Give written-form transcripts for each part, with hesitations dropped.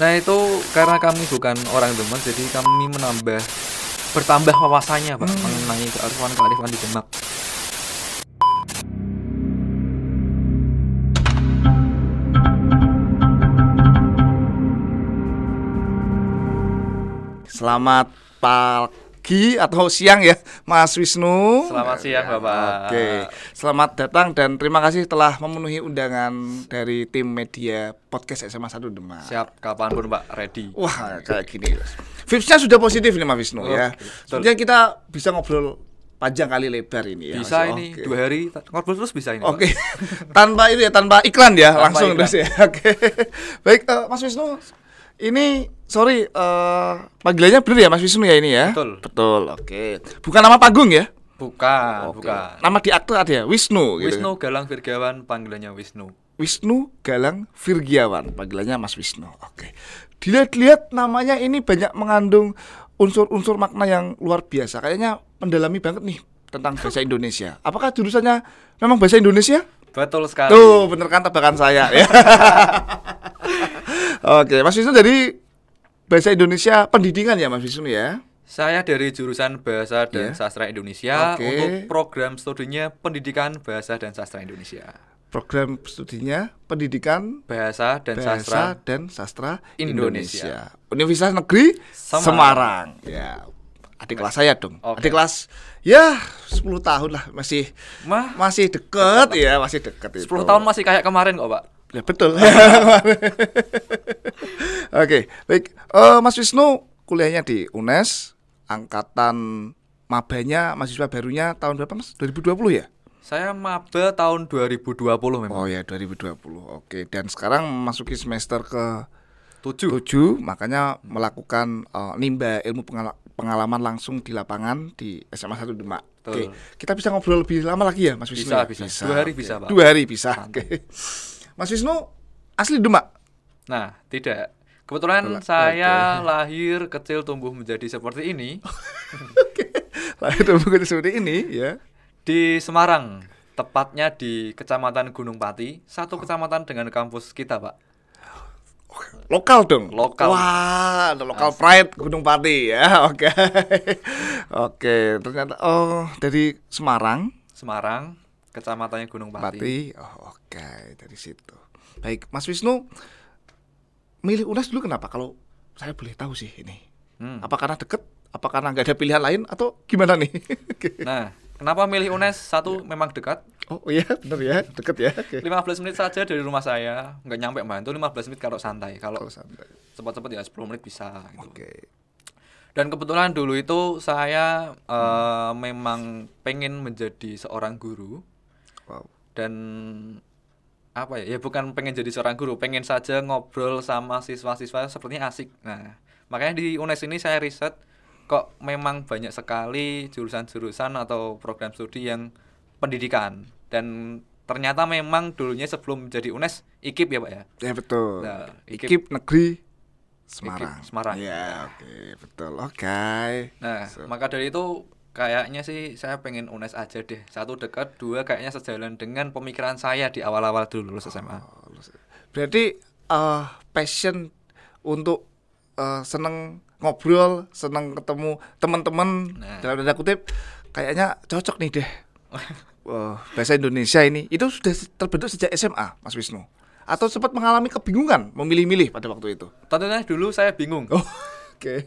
Nah itu karena kami bukan orang Demak, jadi kami bertambah wawasannya Pak mengenai kearifan di Demak. Selamat pagi atau siang ya Mas Wisnu. Selamat siang Bapak. Oke, selamat datang dan terima kasih telah memenuhi undangan dari tim media podcast SMA 1 Demak. Siap, kapanpun Pak, ready. Wah, kayak gini. Vibes-nya sudah positif nih Mas Wisnu ya. Sebenarnya kita bisa ngobrol panjang kali lebar ini ya. Bisa ini, 2 hari ngobrol terus bisa ini. Oke. Tanpa itu ya, tanpa iklan ya, Tanpa langsung iklan. terus ya. Oke. Baik, Mas Wisnu. Ini panggilannya bener ya Mas Wisnu ya ini ya? Betul. Oke. Bukan nama panggung ya? Bukan. Nama di akte ada ya? Wisnu gitu. Wisnu Galang Virgawan, panggilannya Wisnu. Wisnu Galang Virgiawan, panggilannya Mas Wisnu. Oke. Dilihat-lihat namanya ini banyak mengandung unsur-unsur makna yang luar biasa. Kayaknya mendalami banget nih tentang bahasa Indonesia. Apakah jurusannya memang bahasa Indonesia? Betul sekali. Tuh, bener kan tebakan saya ya. Oke, Mas Wisnu dari bahasa Indonesia pendidikan ya Mas Wisnu ya? Saya dari jurusan Bahasa dan Sastra Indonesia. Oke. Untuk program studinya Pendidikan Bahasa dan Sastra Indonesia. Program studinya pendidikan Bahasa dan Sastra dan Sastra Indonesia. Universitas Negeri Semarang. Semarang. Ya. Adik kelas saya dong. Oke. Adik kelas ya 10 tahun lah, masih deket ya, masih deket 10 itu. tahun masih kayak kemarin kok Pak. Ya betul. Oke, baik. Mas Wisnu kuliahnya di UNES, angkatan mabanya mahasiswa barunya tahun berapa Mas? 2020 ya? Saya maba tahun 2020 memang. Oh ya, 2020. Oke, dan sekarang memasuki semester ke 7. 7, makanya melakukan nimba ilmu pengalaman langsung di lapangan di SMA 1 Demak. Oke, kita bisa ngobrol lebih lama lagi ya Mas Wisnu? Bisa. 2 hari bisa, Pak. 2 hari bisa. Oke. Mas Wisnu asli Demak? Nah, tidak. Kebetulan saya lahir, kecil, tumbuh menjadi seperti ini Oke. Lahir tumbuh gede seperti ini ya. di Semarang, tepatnya di Kecamatan Gunung Pati, satu kecamatan dengan kampus kita, Pak. Lokal dong. Lokal. Wah, ada lokal pride Gunung Pati ya. Oke. Oke, ternyata dari Semarang. Semarang, kecamatannya Gunung Pati. Pati. Oh, oke, dari situ. Baik, Mas Wisnu milih UNES dulu kenapa? Kalau saya boleh tahu sih ini. Apa karena deket? Apa karena nggak ada pilihan lain atau gimana nih? Nah, kenapa milih UNES? Satu, memang dekat. Oh iya, benar ya, deket ya. Oke. 15 menit saja dari rumah saya, nggak nyampe bantu 15 menit kalau santai. Kalau santai. cepat-cepat ya 10 menit bisa gitu. Oke. Dan kebetulan dulu itu saya memang pengen menjadi seorang guru. Wow. Dan apa ya? Ya bukan pengen jadi seorang guru, pengen saja ngobrol sama siswa-siswa sepertinya asik. Nah, makanya di UNES ini saya riset kok memang banyak sekali jurusan-jurusan atau program studi yang pendidikan. Dan ternyata memang dulunya sebelum menjadi UNES IKIP ya Pak ya. Ya betul. Nah, IKIP Negeri Semarang. IKIP Semarang. Ya, oke, betul. Oke. Nah, maka dari itu kayaknya sih saya pengen UNES aja deh. 1 dekat, 2 kayaknya sejalan dengan pemikiran saya di awal-awal dulu lulus SMA. Berarti passion untuk seneng ngobrol, seneng ketemu teman-teman dalam tanda kutip kayaknya cocok nih deh. Bahasa Indonesia ini itu sudah terbentuk sejak SMA, Mas Wisnu. Atau sempat mengalami kebingungan memilih-milih pada waktu itu? Tentunya dulu saya bingung. Oke.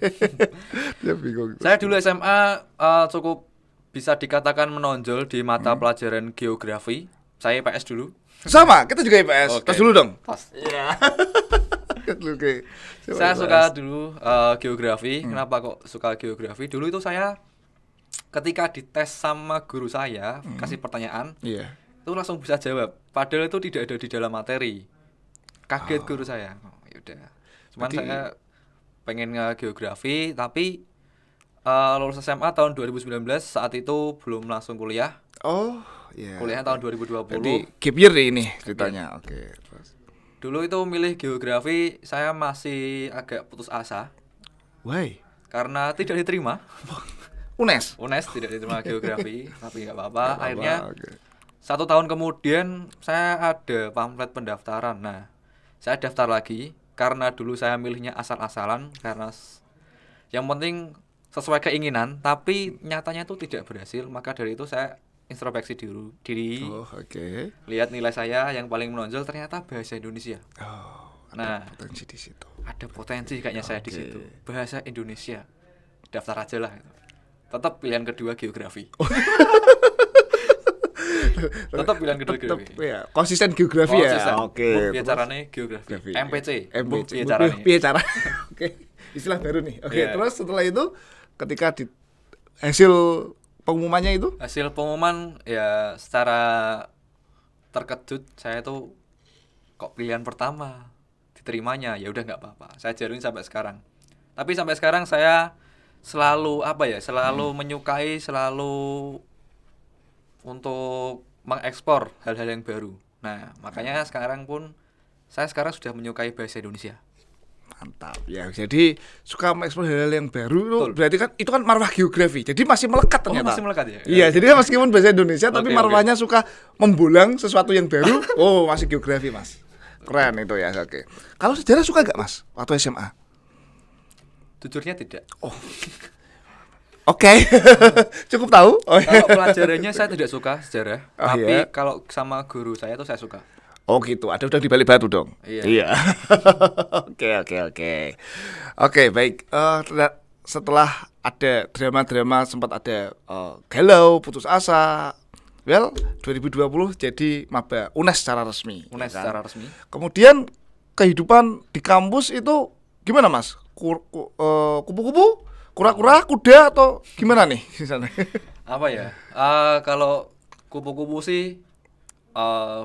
Dia bingung. Saya dulu SMA cukup bisa dikatakan menonjol di mata pelajaran geografi. Saya IPS dulu. Sama, kita juga IPS. Oke. Tas dulu dong. Iya. Oke. Saya suka dulu geografi. Kenapa kok suka geografi? Dulu itu saya ketika dites sama guru saya, kasih pertanyaan, Iya. itu langsung bisa jawab. Padahal itu tidak ada di dalam materi. Kaget guru saya. Oh, yaudah. Cuman saya pengen geografi, tapi lulus SMA tahun 2019, saat itu belum langsung kuliah. Oh, iya. Kuliahnya tahun 2020. Jadi gap year nih ini ceritanya. Oke. Terus. Dulu itu milih geografi, saya masih agak putus asa Why? karena tidak diterima. UNES. UNES tidak diterima geografi, tapi nggak apa-apa. Akhirnya Oke. 1 tahun kemudian saya ada pamflet pendaftaran. Nah, saya daftar lagi karena dulu saya milihnya asal-asalan karena yang penting sesuai keinginan, tapi nyatanya itu tidak berhasil. Maka dari itu saya introspeksi diri. Oh, oke. Lihat nilai saya yang paling menonjol ternyata bahasa Indonesia. Oh, Nah, ada potensi di situ. ada potensi kayaknya saya di Oke. situ. Bahasa Indonesia. Daftar aja lah. Tetap pilihan kedua geografi. Tetap pilihan kedua Tetep, geografi. ya, konsisten geografi ya. Oke. Piye carane geografi. Geografi. MPC. MPC. Piye carane. Piye cara? Oke. Istilah baru nih. Oke, Iya. terus setelah itu ketika di hasil pengumumannya itu Hasil pengumuman ya secara terkejut saya tuh kok pilihan pertama diterimanya, ya udah nggak apa-apa. Saya jalani sampai sekarang. Tapi sampai sekarang saya selalu selalu menyukai, selalu untuk mengekspor hal-hal yang baru. Nah, makanya sekarang pun saya sekarang sudah menyukai bahasa Indonesia. mantap ya. Jadi suka mengeksplor hal-hal yang baru itu Betul. berarti kan itu kan marwah geografi. Jadi masih melekat Oh, ternyata. masih melekat ya? Iya, jadi kan meskipun bahasa Indonesia tapi Oke, marwahnya suka membulang sesuatu yang baru. Oh, masih geografi, Mas. Keren itu ya. Oke. Kalau sejarah suka gak, Mas? Waktu SMA? Jujurnya tidak. Oke. Cukup tahu. Oh, Kalau pelajarannya saya tidak suka sejarah, Oh, tapi iya? kalau sama guru saya tuh saya suka. Oh gitu, ada udang di balik batu dong. Iya. Oke. Oke, baik. Setelah ada drama-drama, sempat ada galau, putus asa. Well, 2020 jadi maba UNES secara resmi. UNES ya kan? secara resmi. Kemudian kehidupan di kampus itu gimana, Mas? Kupu-kupu, kura-kura, kuda atau gimana nih di sana? Apa ya? Kalau kupu-kupu sih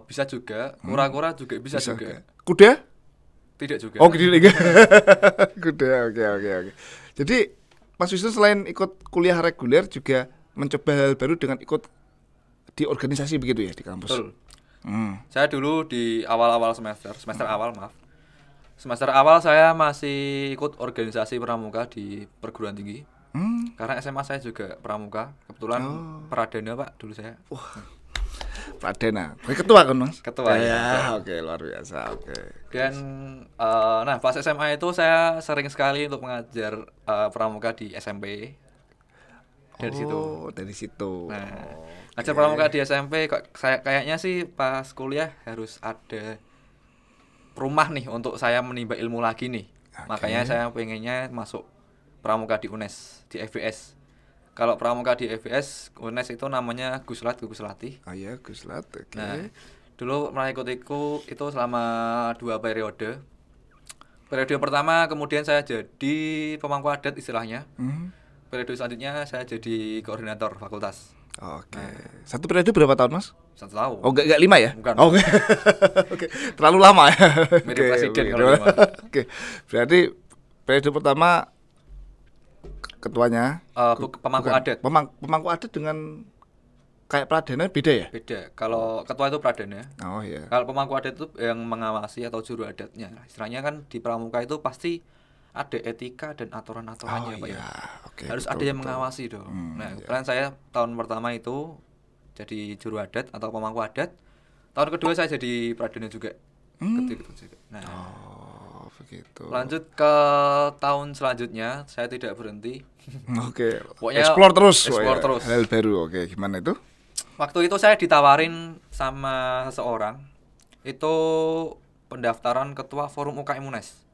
bisa juga, kura-kura juga bisa juga. Kuda? Tidak juga. Oh, gitu juga. Kuda. Oke. Jadi Mas Wisnu selain ikut kuliah reguler juga mencoba hal baru dengan ikut di organisasi begitu ya di kampus. Betul. Hmm. Saya dulu di awal-awal semester awal maaf. Semester awal saya masih ikut organisasi pramuka di perguruan tinggi. Karena SMA saya juga pramuka. Kebetulan Pradana Pak dulu saya. Pradana. Ketua kan, Mas? Ketua, ya. ya. Oke, luar biasa. Oke. Dan nah pas SMA itu saya sering sekali untuk mengajar pramuka di SMP. Dari situ. Oh, dari situ. Nah, ngajar pramuka di SMP kok saya kayaknya sih pas kuliah harus ada rumah nih untuk saya menimba ilmu lagi nih. Makanya saya pengennya masuk pramuka di UNES, di FBS. Kalau pramuka di FBS, UNES itu namanya Guslat Latih. Oh ya, Guslat. Oke. Nah, dulu pernah ikut-ikut itu selama 2 periode. Periode pertama kemudian saya jadi pemangku adat istilahnya. Periode selanjutnya saya jadi koordinator fakultas. Oke. Satu periode berapa tahun, Mas? 1 tahun. Oh, enggak 5 ya? Bukan. Oke. Oke. Terlalu lama ya. Mirip presiden oke. kalau lima. Oke. Berarti periode pertama ketuanya Pemangku bukan. adat. Pemangku adat dengan kayak Pradana beda ya? Beda. Kalau ketua itu pradana. Oh iya. Kalau pemangku adat itu yang mengawasi atau juru adatnya. Istilahnya kan di pramuka itu pasti ada etika dan aturan-aturannya, Pak ya. Oke. Harus betul, ada yang betul. mengawasi dong. Nah, iya. kebetulan saya tahun pertama itu jadi juru adat atau pemangku adat. Tahun kedua saya jadi pradana juga. Ketika itu juga. Nah, Oh, begitu. lanjut ke tahun selanjutnya saya tidak berhenti. Oke. Pokoknya Explore terus. explore ya. terus. Hal baru. Oke, gimana itu? Waktu itu saya ditawarin sama seseorang itu pendaftaran ketua forum UKM UNES.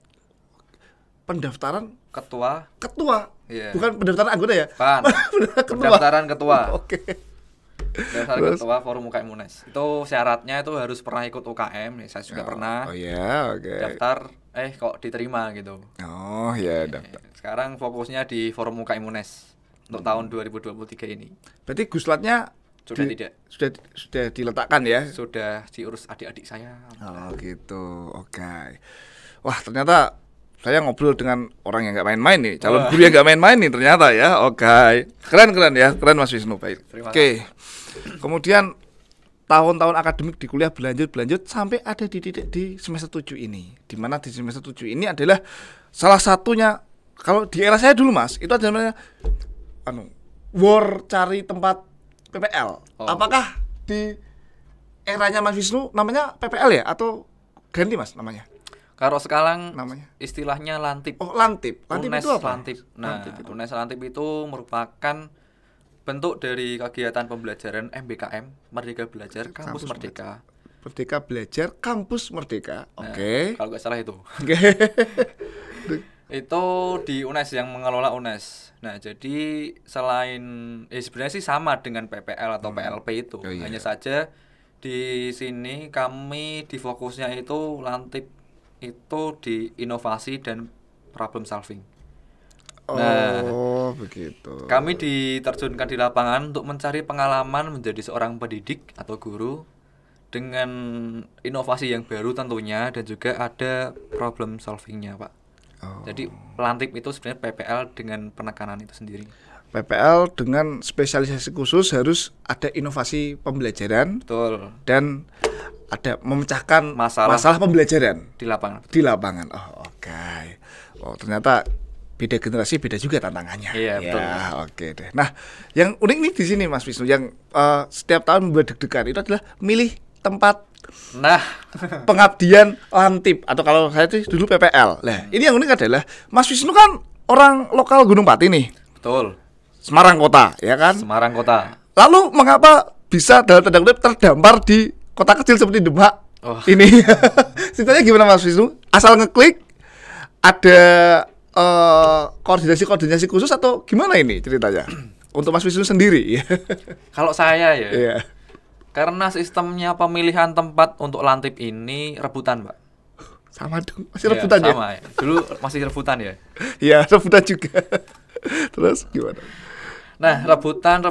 Pendaftaran Ketua, ketua. Iya. Bukan pendaftaran anggota ya? kan? Ketua. Pendaftaran ketua. Oke. Pendaftaran Terus? ketua forum UKM UNES. Itu syaratnya itu harus pernah ikut UKM. Ya, saya juga pernah. Oh iya, oke. Daftar, kok diterima gitu. Oh iya, daftar. Sekarang fokusnya di forum UKM UNES untuk tahun 2023 ini. Berarti Guslatnya Sudah tidak. sudah diletakkan ya? Sudah diurus adik-adik saya. Oh gitu, oke. Wah ternyata saya ngobrol dengan orang yang nggak main-main nih, calon guru yang nggak main-main nih ternyata ya. Oke, keren ya, keren Mas Wisnu, baik. Terima Oke, kemudian tahun-tahun akademik di kuliah berlanjut sampai ada di titik di semester 7 ini. Di mana di semester 7 ini adalah salah satunya, kalau di era saya dulu Mas, itu adalah war cari tempat PPL. Oh. Apakah di eranya Mas Wisnu namanya PPL ya atau ganti Mas namanya? Kalau sekarang namanya? istilahnya lantip. Oh, lantip. Lantip UNES itu apa? Lantip. Nah, Lantip itu. UNES Lantip itu merupakan bentuk dari kegiatan pembelajaran MBKM, Merdeka Belajar Kampus Merdeka. Merdeka Belajar Kampus Merdeka. Nah, Oke. kalau nggak salah itu. Oke. Itu di UNES yang mengelola UNES. Nah, jadi selain sebenarnya sih sama dengan PPL atau PLP itu. Oh, iya. Hanya saja di sini kami di fokusnya itu Lantip itu di inovasi dan problem solving. Nah, begitu. kami diterjunkan di lapangan untuk mencari pengalaman menjadi seorang pendidik atau guru dengan inovasi yang baru tentunya dan juga ada problem solvingnya, Pak. Jadi Lantip itu sebenarnya PPL dengan penekanan itu sendiri. PPL dengan spesialisasi khusus harus ada inovasi pembelajaran. Betul. Dan ada memecahkan Masalah pembelajaran di lapangan. di lapangan. Oh, oke. Oh, ternyata beda generasi beda juga tantangannya. Iya, betul. Ya, oke deh. Nah, yang unik nih di sini Mas Wisnu yang setiap tahun membuat deg-degan itu adalah milih tempat Nah, pengabdian Lantip atau kalau saya itu dulu PPL. Nah, ini yang unik adalah Mas Wisnu kan orang lokal Gunung Pati nih. betul. Semarang kota, ya kan? Semarang Kota. Lalu mengapa bisa dalam tanda kutip terdampar di kota kecil seperti Demak ini? Ceritanya gimana Mas Wisnu? Asal ngeklik ada koordinasi khusus atau gimana ini ceritanya? Untuk Mas Wisnu sendiri. Kalau saya ya, Iya. karena sistemnya pemilihan tempat untuk Lantip ini rebutan, Pak. Sama dong, masih Iya, rebutan ya? sama ya. Dulu masih rebutan ya. Iya, rebutan juga. Terus gimana? Nah, rebutan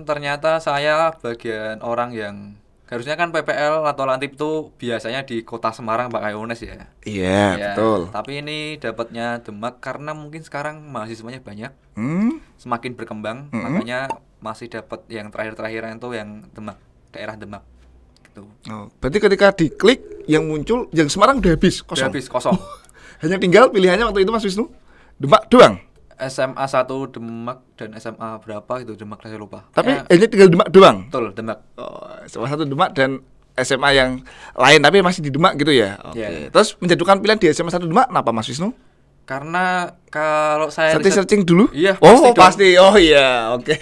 ternyata saya bagian orang yang harusnya kan PPL atau Lantip itu biasanya di kota Semarang pakai UNES ya. Iya, Ya, betul. tapi ini dapatnya Demak karena mungkin sekarang mahasiswanya banyak, semakin berkembang, makanya masih dapat yang terakhir-terakhiran itu yang Demak, daerah Demak. Gitu. Oh, berarti ketika diklik yang muncul yang Semarang udah habis, Udah kosong. habis kosong. Hanya tinggal pilihannya waktu itu Mas Wisnu Demak doang. SMA 1 Demak dan SMA berapa itu Demak saya lupa. Tapi Ya, hanya tinggal Demak doang. betul Demak. Oh, salah satu Demak dan SMA yang lain tapi masih di Demak gitu ya. Oke. Iya. Terus menjatuhkan pilihan di SMA 1 Demak kenapa Mas Wisnu? Karena kalau saya Searching dulu? Iya, Oh, dong. pasti. Oh iya, oke.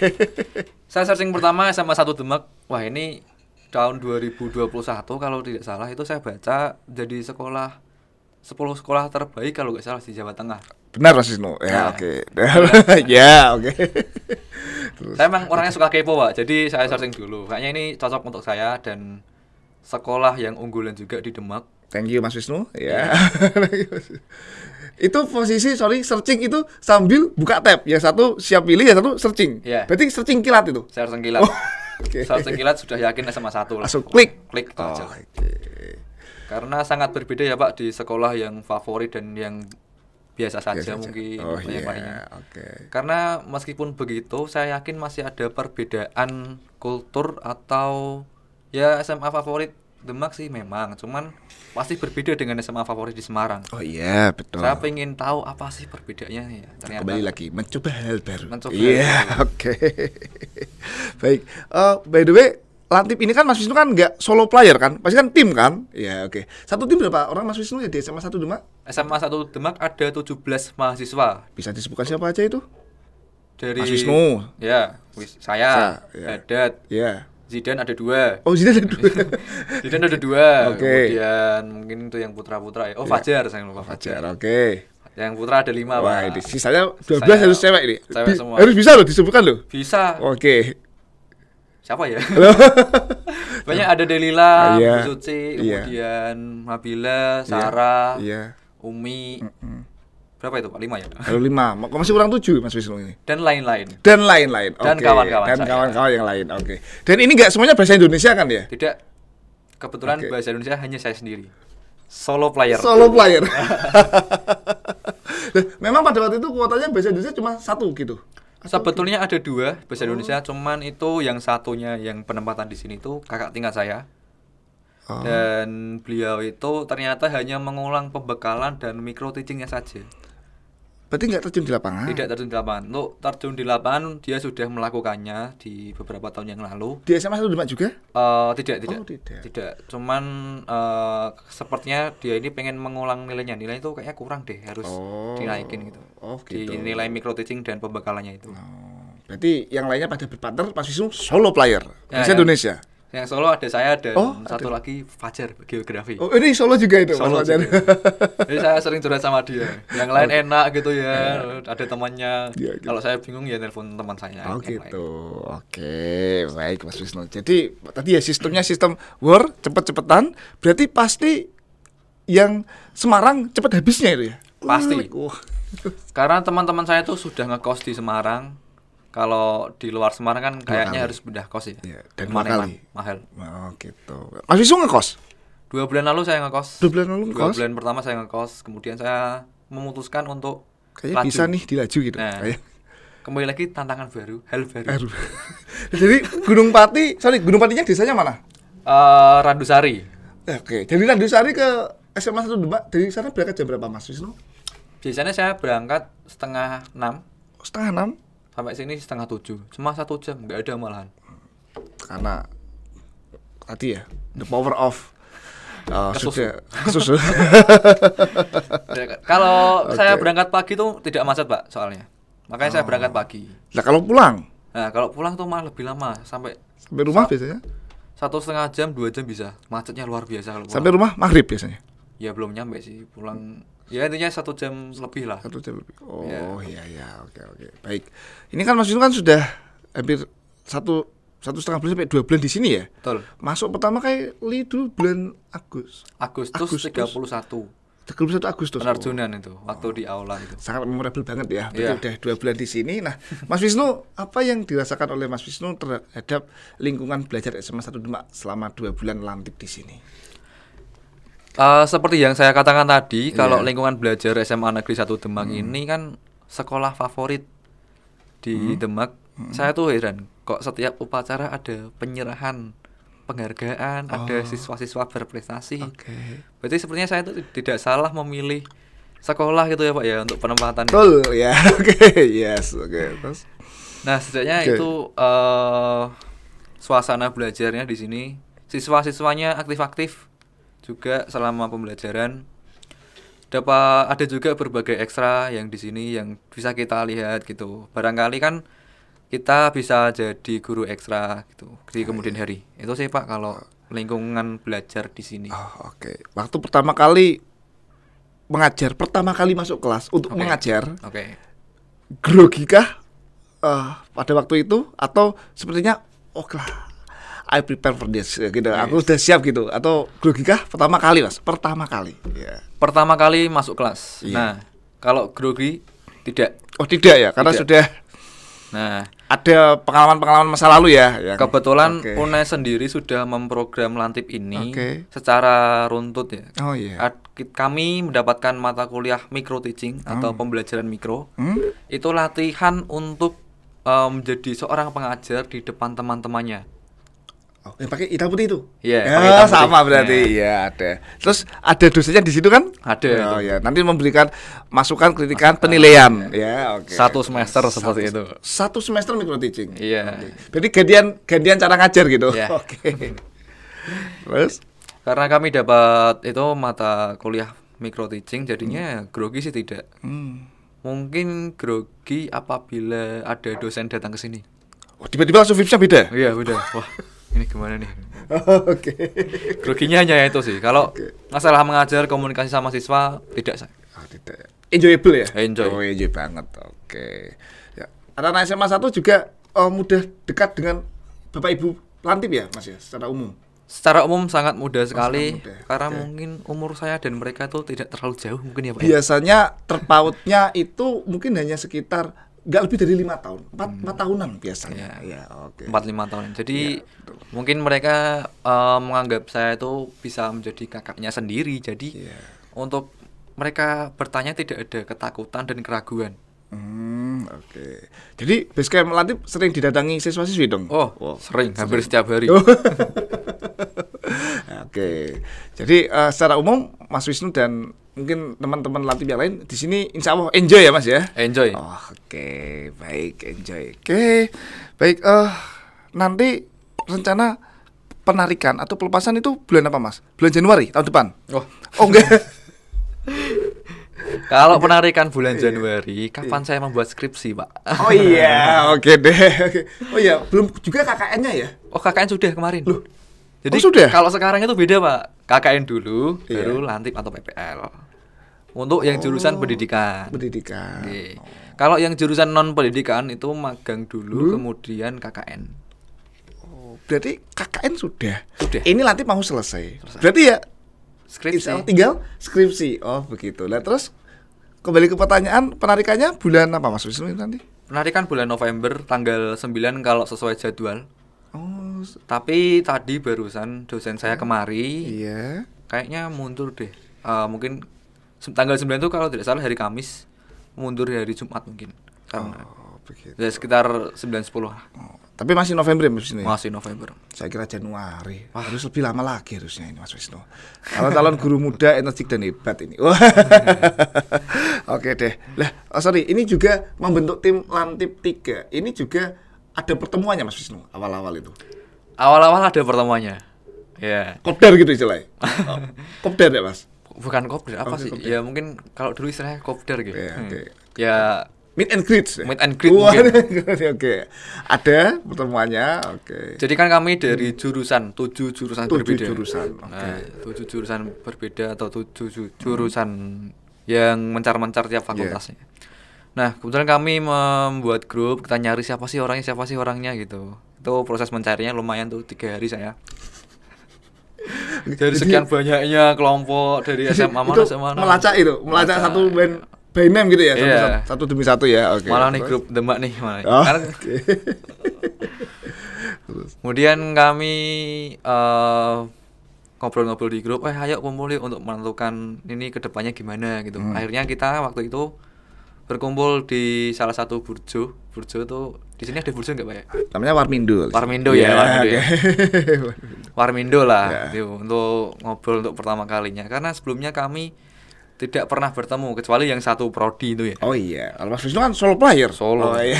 Saya searching pertama SMA 1 Demak. Wah, ini tahun 2021 kalau tidak salah itu saya baca jadi 10 sekolah terbaik kalau nggak salah di Jawa Tengah. Benar Mas Wisnu. Ya, Nah. oke. Ya, oke. Saya emang orangnya suka kepo, Pak. Jadi saya searching dulu. Kayaknya ini cocok untuk saya dan sekolah yang unggulan juga di Demak. Thank you Mas Wisnu. Ya. Itu posisi searching itu sambil buka tab. Yang satu siap pilih, yang satu searching. Iya. Berarti searching kilat itu. Saya searching kilat. Oke. Searching kilat sudah yakin SMA 1 lah. Langsung klik. Klik itu aja. Oke. Karena sangat berbeda ya, Pak, di sekolah yang favorit dan yang biasa saja mungkin Oh yang iya, lainnya. oke. Karena meskipun begitu, saya yakin masih ada perbedaan kultur atau ya SMA favorit Demak sih memang, cuman pasti berbeda dengan SMA favorit di Semarang. Oh iya, betul. Saya pengen tahu apa sih perbedaannya ya. Ternyata Kembali lagi mencoba hal baru. Mencoba Iya, hal baru. oke. Baik. By the way, Lantip ini kan Mas Wisnu kan nggak solo player kan? Pasti kan tim kan? Iya, oke. Satu tim berapa orang Mas Wisnu ya di SMA 1 Demak? SMA 1 Demak ada 17 mahasiswa. Bisa disebutkan siapa aja itu? Dari Mas Wisnu. Ya, saya, ya. Haddad, Iya. Zidan ada 2. Oh, jadi ada dua. Zidan ada 2. Oke. Kemudian mungkin itu yang putra-putra ya. Oh, Fajar, saya lupa Fajar, Fajar. oke. Yang putra ada 5, Wah, Pak. ini sisanya 12 Sisanya harus cewek ini. cewek semua. Harus bisa loh disebutkan loh. Bisa. Oke. Siapa ya? Banyak ada Delila, Iya. Bu Suci, Iya. kemudian Nabila, Sarah, Iya. Umi. Berapa itu, Pak? 5 ya? Lalu 5. Masih kurang 7 Mas Wisnu ini. Dan lain-lain. Dan lain-lain. Dan Oke. kawan-kawan Dan saya. kawan-kawan yang lain. Oke. Dan ini nggak semuanya bahasa Indonesia kan ya? Tidak. Kebetulan Oke. bahasa Indonesia hanya saya sendiri. Solo player. Solo player. Memang pada waktu itu kuotanya bahasa Indonesia cuma 1 gitu. Sebetulnya ada 2 bahasa Indonesia, cuman itu yang satunya yang penempatan di sini tuh kakak tingkat saya. Dan beliau itu ternyata hanya mengulang pembekalan dan micro teachingnya saja. Berarti nggak terjun di lapangan? Tidak terjun di lapangan. Untuk terjun di lapangan dia sudah melakukannya di beberapa tahun yang lalu. Di SMA 1 Demak juga? Tidak. Oh, tidak. Tidak. Cuman sepertinya dia ini pengen mengulang nilainya. Nilai itu kayaknya kurang deh, harus dinaikin gitu. Oh, gitu. Di nilai micro teaching dan pembekalannya itu. Berarti yang lainnya pada berpartner, Mas Wisnu solo player. Ya, Bisa Indonesia. Yang Solo ada saya dan satu ada. lagi Fajar geografi. Oh, ini Solo juga itu, Solo Mas Fajar. Jadi saya sering curhat sama dia. Yang lain enak gitu ya, ada temannya. Ya, gitu. Kalau saya bingung ya telepon teman saya. Oh yang gitu. lain. Oke, baik Mas Wisnu. Jadi tadi ya sistemnya sistem war cepet-cepetan. Berarti pasti yang Semarang cepet habisnya itu ya. Pasti. Wah. Karena teman-teman saya tuh sudah ngekos di Semarang. Kalau di luar Semarang kan kayaknya harus pindah kos ya. Iya, dan Eman-eman, mahal. Oh gitu. Mas Wisnu ngekos? 2 bulan lalu saya ngekos. 2 bulan lalu 2 ngekos? bulan pertama saya ngekos, kemudian saya memutuskan untuk Kayaknya bisa nih dilaju gitu. Nah, Kayak. kembali lagi tantangan baru, hal baru. Jadi Gunung Patinya desanya mana? Randusari. Oke, dari Randusari ke SMA 1 Demak, dari sana berangkat jam berapa Mas Wisnu? Biasanya saya berangkat setengah 6 Setengah 6. sampai sini setengah 7. Cuma 1 jam, nggak ada malahan. Karena tadi ya, the power of Kesusu. susu. Kalau saya berangkat pagi tuh tidak macet Pak, soalnya. Makanya saya berangkat pagi. Nah kalau pulang Nah kalau pulang tuh malah lebih lama, sampai rumah biasanya? 1,5 jam, 2 jam bisa. Macetnya luar biasa kalau pulang. Sampai rumah maghrib biasanya? Ya belum nyampe sih, pulang. Ya intinya 1 jam lebih lah. 1 jam lebih. Oh Ya. iya, oke. Baik. Ini kan Mas Wisnu kan sudah hampir satu setengah bulan sampai 2 bulan di sini ya. Betul. Masuk pertama kali dulu bulan Agustus 31. 31 Agustus. Penerjunan itu, waktu di aula itu. Sangat memorable banget ya. Iya. Udah 2 bulan di sini. Nah, Mas Wisnu, apa yang dirasakan oleh Mas Wisnu terhadap lingkungan belajar SMA 1 Demak selama 2 bulan lantip di sini? Seperti yang saya katakan tadi, kalau lingkungan belajar SMA Negeri 1 Demak ini kan sekolah favorit di Demak. Saya tuh heran, kok setiap upacara ada penyerahan penghargaan, ada siswa-siswa berprestasi. Berarti sepertinya saya tuh tidak salah memilih sekolah gitu ya Pak ya untuk penempatan. Betul ya. Oke, yes. Oke. Terus Nah, setidaknya itu suasana belajarnya di sini, siswa-siswanya aktif-aktif juga selama pembelajaran. Ada juga berbagai ekstra yang di sini yang bisa kita lihat gitu. Barangkali kan kita bisa jadi guru ekstra gitu di kemudian hari. Itu sih Pak kalau lingkungan belajar di sini. Oke. Waktu pertama kali mengajar, pertama kali masuk kelas untuk mengajar, grogi kah pada waktu itu atau sepertinya I prepare for this gitu. Aku udah siap gitu atau grogi kah pertama kali Mas? Pertama kali. Yeah. Pertama kali masuk kelas. Nah, kalau grogi tidak. Oh, tidak ya, karena sudah ada pengalaman-pengalaman masa lalu ya. Kebetulan UNES sendiri sudah memprogram lantip ini secara runtut ya. Oh iya. Kami mendapatkan mata kuliah micro teaching atau pembelajaran mikro. Itu latihan untuk menjadi seorang pengajar di depan teman-temannya. Yang pakai hitam putih itu? Iya, sama berarti. Iya, ada. Terus ada dosennya di situ kan? Ada. Oh ya, nanti memberikan masukan, kritikan, penilaian. Ya, oke. 1 semester seperti itu. 1 semester micro teaching. Iya. Berarti gantian cara ngajar gitu. Iya. Oke. Terus? Karena kami dapat itu mata kuliah micro teaching, jadinya grogi sih tidak. Mungkin grogi apabila ada dosen datang ke sini. Oh, tiba-tiba langsung vibes-nya beda? Iya, beda. Wah, ini gimana nih? Oke. Groginya hanya itu sih. Kalau masalah mengajar komunikasi sama siswa tidak saya. Tidak. Enjoyable ya? Enjoy. Oh, enjoy banget. Oke. Ya. Anak SMA 1 juga mudah dekat dengan Bapak Ibu lantip ya, Mas ya, secara umum. Secara umum sangat mudah sekali sangat mudah. karena mungkin umur saya dan mereka itu tidak terlalu jauh mungkin ya Pak. Biasanya terpautnya itu mungkin hanya sekitar nggak lebih dari 5 tahun, 4 tahunan biasanya. Ya, oke. 4-5 tahun. Jadi mungkin mereka menganggap saya itu bisa menjadi kakaknya sendiri. Jadi untuk mereka bertanya tidak ada ketakutan dan keraguan. Oke. Jadi Basecamp Lantip sering didatangi siswa-siswi dong? Oh, sering, hampir setiap hari. Oke. Jadi secara umum Mas Wisnu dan mungkin teman-teman Lantip yang lain di sini insya Allah enjoy ya Mas ya? Enjoy. Oh, oke, baik, enjoy. Oke, baik. Nanti rencana penarikan atau pelepasan itu bulan apa Mas? Bulan Januari tahun depan? Oh enggak. Kalau penarikan bulan Januari, kapan saya membuat skripsi, Pak? Oh iya, oke deh. Oke. Oh iya, belum juga KKN-nya ya? Oh, KKN sudah kemarin. Loh. Jadi sudah? kalau sekarang itu beda, Pak. KKN dulu, Iya. baru Lantip atau PPL. Untuk yang jurusan pendidikan. Pendidikan. Oke. Kalau yang jurusan non pendidikan itu magang dulu, kemudian KKN. Berarti KKN sudah. Sudah. Ini Lantip mau selesai. Berarti ya Skripsi. tinggal skripsi. Oh, begitu. Lah terus kembali ke pertanyaan, penarikannya bulan apa Mas Wisnu nanti? Penarikan bulan November tanggal 9 kalau sesuai jadwal. Oh, Tapi tadi barusan dosen saya kemari iya. kayaknya mundur deh. Mungkin tanggal 9 itu kalau tidak salah hari Kamis, mundur hari Jumat mungkin. Karena Oh, begitu. ya sekitar 9-10 lah. Oh, tapi masih November ya Mas Wisnu? Ya? Masih November. Saya kira Januari. Harus lebih lama lagi harusnya ini Mas Wisnu. Kalau calon guru muda energik dan hebat ini. Wah. Oke deh. Lah, sorry, ini juga membentuk tim Lantip 3. Ini juga ada pertemuannya Mas Wisnu awal-awal itu. Awal-awal ada pertemuannya. Ya. Kopdar gitu istilahnya. Oh, kopdar ya Mas? Bukan kopdar apa Oke, sih? kopdar. Ya mungkin kalau dulu istilahnya kopdar gitu. Oke, oke. Ya Meet and greet. meet and greet Wah, mungkin. Oke. Ada pertemuannya. Oke. Jadi kan kami dari jurusan 7 jurusan 7 berbeda. jurusan, oke. Nah, 7 jurusan berbeda atau 7 jurusan yang mencar-mencar tiap fakultasnya. Nah, kebetulan kami membuat grup, kita nyari siapa sih orangnya gitu. Itu proses mencarinya lumayan tuh 3 hari saya. Dari sekian banyaknya kelompok dari SMA mana itu SMA mana. melacak satu band by name gitu ya, Iya. satu demi satu ya. Oke. Malah nih Terus? grup Demak nih malah. Oh, Karena- oke. Kemudian kami ngobrol-ngobrol di grup, ayo kumpul yuk untuk menentukan ini kedepannya gimana gitu. Akhirnya kita waktu itu berkumpul di salah satu burjo. Burjo tuh di sini ada burjo nggak Pak ya? Namanya Warmindo. Warmindo ya, Warmindo ya. oke. Warmindo lah Ya. gitu, untuk ngobrol untuk pertama kalinya. Karena sebelumnya kami tidak pernah bertemu kecuali yang satu prodi itu ya. Oh iya, kalau Mas Wisnu kan solo player. Solo. Oh iya.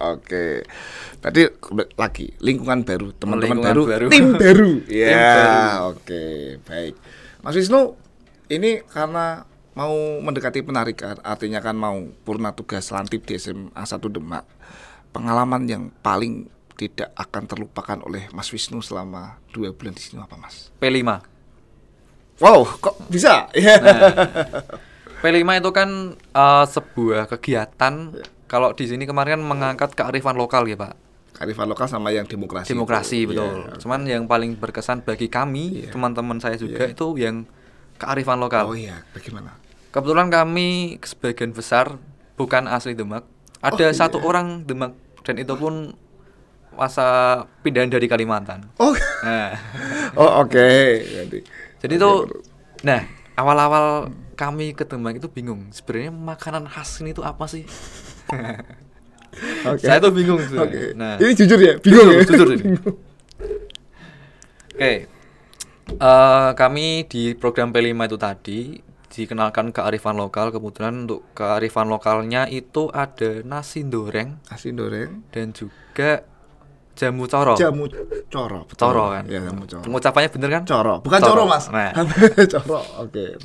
Oke. Tadi lagi lingkungan baru, teman-teman Lingkungan baru, baru. tim baru. Ya, baru. oke, baik. Mas Wisnu, ini karena mau mendekati penarikan, artinya kan mau purna tugas Lantip di SMA 1 Demak. Pengalaman yang paling tidak akan terlupakan oleh Mas Wisnu selama 2 bulan di sini apa, Mas? P5. Wow, kok bisa? P5 itu kan sebuah kegiatan, kalau di sini kemarin kan mengangkat kearifan lokal ya Pak. Kearifan lokal sama yang demokrasi. Demokrasi itu. betul. Iya. Cuman yang paling berkesan bagi kami, Iya. teman-teman saya juga itu yang kearifan lokal. Oh iya, bagaimana? Kebetulan kami sebagian besar bukan asli Demak. Ada satu orang Demak dan itu pun masa pindahan dari Kalimantan. Oh, Nah, oh oke. jadi itu nah, awal-awal kami ke Demak itu bingung. Sebenarnya makanan khas ini tuh apa sih? Oke. Saya tuh bingung sebenarnya. Oke. Nah, Ini jujur ya, bingung ya. jujur ini. Oke. Kami di program P5 itu tadi dikenalkan kearifan lokal. Kebetulan untuk kearifan lokalnya itu ada nasi goreng Nasi goreng, dan juga jamu coro. jamu coro, betul. Coro kan. Ya, jamu coro. Pengucapannya bener kan? Coro, bukan coro, Mas. Nah. Coro. Oke.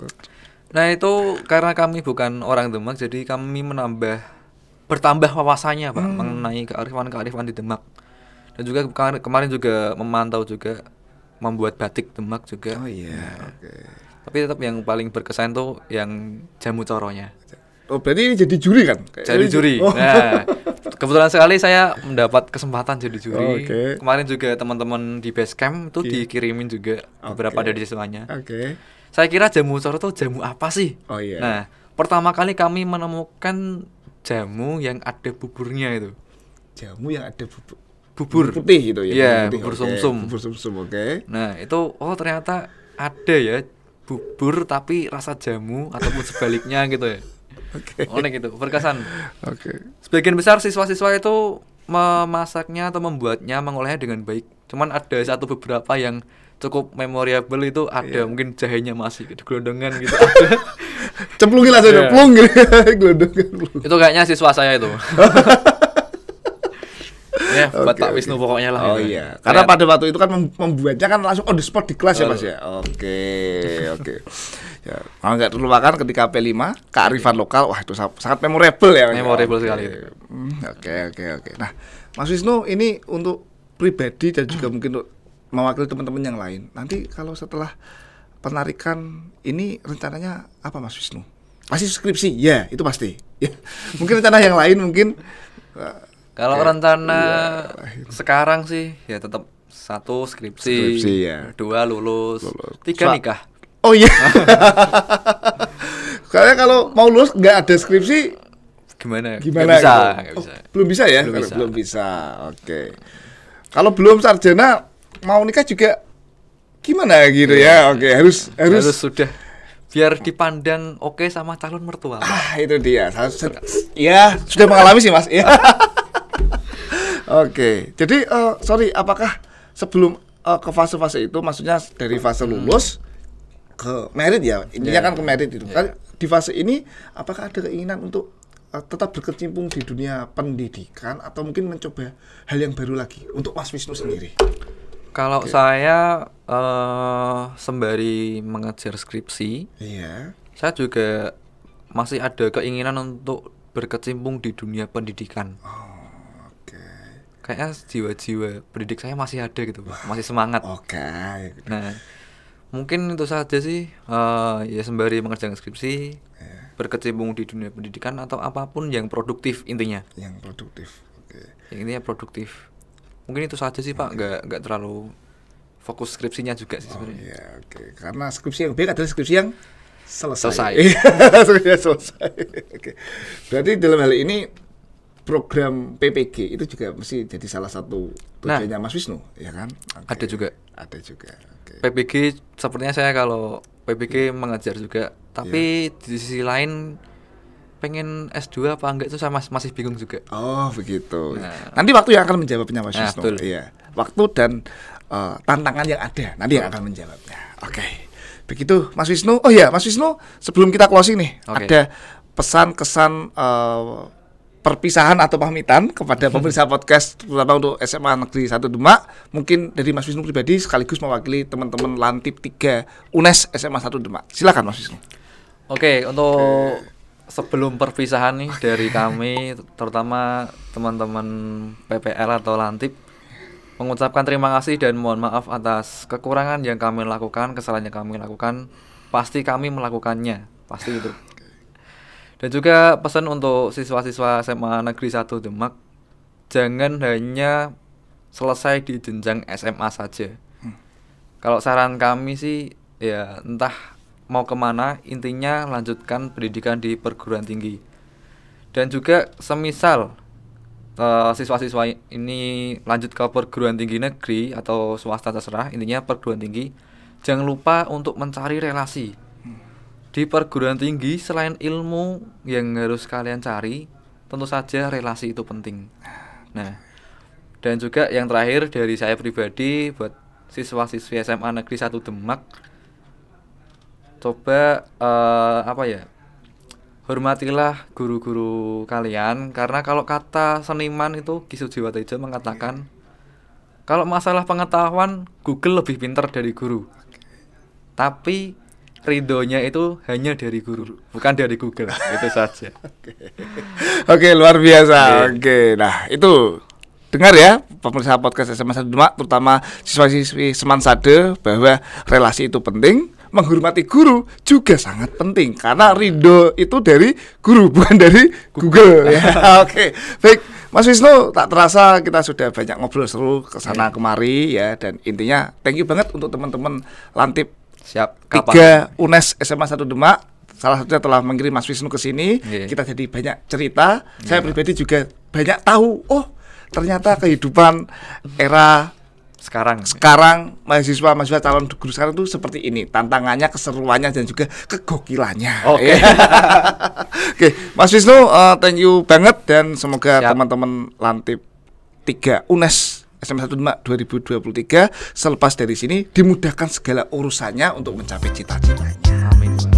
Nah, itu karena kami bukan orang Demak, jadi kami bertambah wawasannya Pak mengenai kearifan-kearifan di Demak. Dan juga kemarin juga memantau juga membuat batik Demak juga. Oh iya, oke. Tapi tetap yang paling berkesan tuh yang jamu coronya. Oh, berarti ini jadi juri kan? Jadi juri. Oh. Nah, kebetulan sekali saya mendapat kesempatan jadi juri. Oke. Kemarin juga teman-teman di Basecamp itu dikirimin juga beberapa Oke. dari siswanya. Oke. Saya kira jamu coro tuh jamu apa sih? Oh iya. Nah, pertama kali kami menemukan jamu yang ada buburnya itu. Jamu yang ada Bubur putih gitu ya. Iya, putih, bubur oke. sumsum. Bubur sumsum, oke. Nah, itu ternyata ada ya bubur tapi rasa jamu ataupun sebaliknya gitu ya. Unik itu, berkesan. Oke. Sebagian besar siswa-siswa itu memasaknya atau membuatnya, mengolahnya dengan baik. Cuman ada satu beberapa yang cukup memorable itu ada mungkin jahenya masih gitu, gelondongan gitu. Cemplungin lah saya, plung gitu. Gelondongan. Itu kayaknya siswa saya itu. Ya, buat Pak Wisnu pokoknya lah. Oh iya, karena pada waktu itu kan membuatnya kan langsung on the spot di kelas ya Mas ya. Oke. Ya, kalau nggak terlupakan ketika P5 kearifan lokal, wah itu sangat memorable ya. Memorable sekali. Oke. Nah, Mas Wisnu ini untuk pribadi dan juga mungkin untuk mewakili teman-teman yang lain. Nanti kalau setelah penarikan ini rencananya apa Mas Wisnu? Pasti skripsi, ya itu pasti. Ya. Mungkin rencana yang lain mungkin. Kalau rencana sekarang sih ya tetap 1 skripsi ya. 2 lulus. 3 nikah. Oh iya. Karena kalau mau lulus nggak ada skripsi gimana? Gak bisa. Belum bisa ya? Belum bisa. Oke. Kalau belum sarjana mau nikah juga gimana gitu ya? Oke, harus sudah biar dipandang oke sama calon mertua. Itu dia. Ya, sudah mengalami sih Mas. Ya. Oke. Jadi sorry, apakah sebelum ke fase-fase itu, maksudnya dari fase lulus ke merit ya, intinya kan ke merit itu. Di fase ini apakah ada keinginan untuk tetap berkecimpung di dunia pendidikan atau mungkin mencoba hal yang baru lagi untuk Mas Wisnu sendiri? Kalau saya sembari mengejar skripsi, saya juga masih ada keinginan untuk berkecimpung di dunia pendidikan. Kayaknya jiwa-jiwa pendidik saya masih ada gitu, masih semangat. Nah, mungkin itu saja sih, ya sembari mengerjakan skripsi, berkecimpung di dunia pendidikan atau apapun yang produktif intinya. Yang produktif. Yang intinya produktif. Mungkin itu saja sih Pak, nggak terlalu fokus skripsinya juga sih sebenarnya. Karena skripsi yang baik adalah skripsi yang selesai. Selesai. Berarti dalam hal ini program PPG itu juga mesti jadi salah satu tujuannya Mas Wisnu, ya kan? Ada juga. Okay. PPG sepertinya saya kalau PPG mengajar juga, tapi di sisi lain pengen S2 apa enggak itu saya masih bingung juga. Oh, begitu. Nanti waktu yang akan menjawabnya Mas Wisnu. Iya. Waktu dan tantangan yang ada nanti yang akan menjawabnya. Oke. Begitu Mas Wisnu. Oh ya, Mas Wisnu, sebelum kita closing nih, ada pesan kesan perpisahan atau pamitan kepada pemirsa podcast, terutama untuk SMA Negeri 1 Demak, mungkin dari Mas Wisnu pribadi sekaligus mewakili teman-teman Lantip 3 UNES SMA 1 Demak. Silakan Mas Wisnu. Oke, untuk sebelum perpisahan nih dari kami, terutama teman-teman PPL atau Lantip, mengucapkan terima kasih dan mohon maaf atas kekurangan yang kami lakukan, kesalahan yang kami lakukan. Pasti kami melakukannya, pasti itu. Dan juga pesan untuk siswa-siswa SMA Negeri 1 Demak, jangan hanya selesai di jenjang SMA saja. Kalau saran kami sih, ya entah mau kemana, intinya lanjutkan pendidikan di perguruan tinggi. Dan juga semisal siswa-siswa ini lanjut ke perguruan tinggi negeri atau swasta terserah, intinya perguruan tinggi, jangan lupa untuk mencari relasi. Di perguruan tinggi selain ilmu yang harus kalian cari, tentu saja relasi itu penting. Nah, dan juga yang terakhir dari saya pribadi buat siswa-siswi SMA Negeri 1 Demak, coba hormatilah guru-guru kalian, karena kalau kata seniman itu Ki Sujiwotejo mengatakan kalau masalah pengetahuan Google lebih pintar dari guru. Tapi ridhonya itu hanya dari guru, bukan dari Google. Itu saja. Oke, luar biasa. Oke, nah itu dengar ya pemirsa podcast SMA 1 Demak, terutama siswa-siswi Semansade, bahwa relasi itu penting, menghormati guru juga sangat penting, karena ridho itu dari guru bukan dari Google. Ya, oke. Baik, Mas Wisnu, tak terasa kita sudah banyak ngobrol seru kesana kemari ya, dan intinya thank you banget untuk teman-teman Lantip. Siap. 3 UNES SMA 1 Demak, salah satunya telah mengirim Mas Wisnu ke sini. Kita jadi banyak cerita. Saya pribadi juga banyak tahu. Oh, ternyata kehidupan era sekarang mahasiswa calon guru sekarang tuh seperti ini, tantangannya, keseruannya dan juga kegokilannya. Oke. Oke, Mas Wisnu, thank you banget dan semoga teman-teman Lantip 3 UNES SMA 1 Demak 2023 selepas dari sini dimudahkan segala urusannya untuk mencapai cita-citanya. Amin.